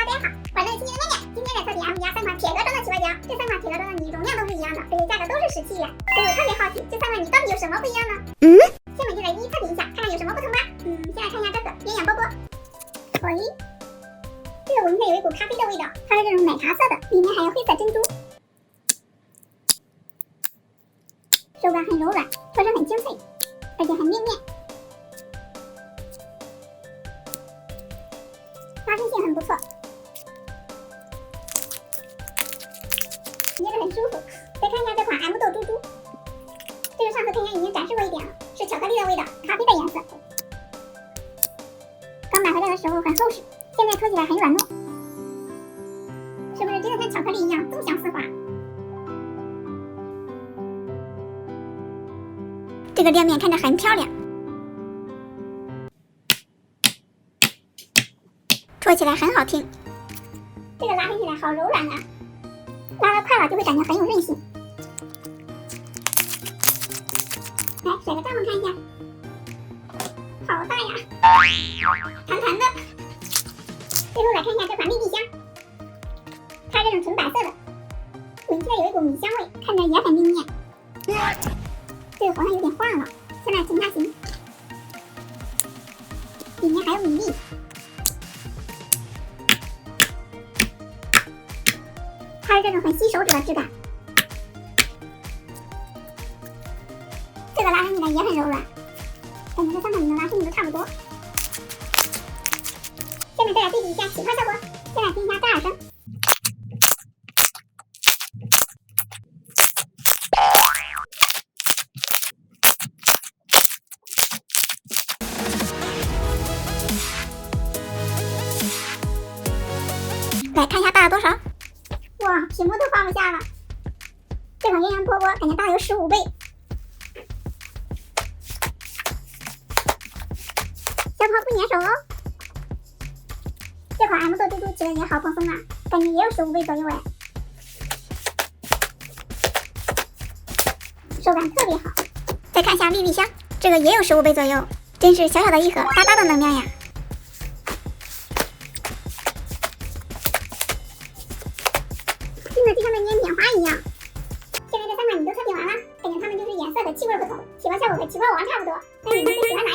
大家好，我是今天的面面。今天来测评 M 家3款铁盒装的奇怪胶，这3款铁盒装的泥容量都是一样的，而且价格都是17元。所以我特别好奇，这3款泥到底有什么不一样呢？下面就来一一测评一下，看看有什么不同吧。先来看一下这个鸳鸯波波。喂，这个闻起来有一股咖啡的味道，它是这种奶茶色的，里面还有黑色珍珠，手感很柔软，脱身很清脆，而且很面面。拉伸性很不错，捏得很舒服。再看一下这款 M 豆猪猪，这个上次跟人家已经展示过一点了，是巧克力的味道，咖啡的颜色。刚买回来的时候很厚实，现在脱起来很软糯，是不是真的像巧克力一样纵向丝滑？这个亮面看着很漂亮，戳起来很好听，这个拉伸起来好柔软啊，拉得快了就会感觉很有韧性。来甩个帐篷看一下，好大呀，弹弹的。最后来看一下这款密闭箱，它这种纯白色的，闻起来有一股米香味，看着也很明面。这个好像有点晃了，先来停它行。里面还有米粒。它是这种很吸手指的质感，这个拉伸起来也很柔软，感觉这3款你能拉伸的都差不多。下面再来对比一下起泡效果，先来听一下扎耳声。来看一下大了多少。哇，屏幕都放不下了！这款鸳鸯波波感觉大了有15倍。小泡不粘手哦。这款 M 豆猪猪起的也好蓬松啊，感觉也有15倍左右哎。手感特别好。再看一下密闭箱，这个也有15倍左右，真是小小的一盒，大大的能量呀。就像在捏棉花一样。现在这3款你都测评完了，感觉它们就是颜色和气味不同，起泡效果和起泡王差不多。但是你们最喜欢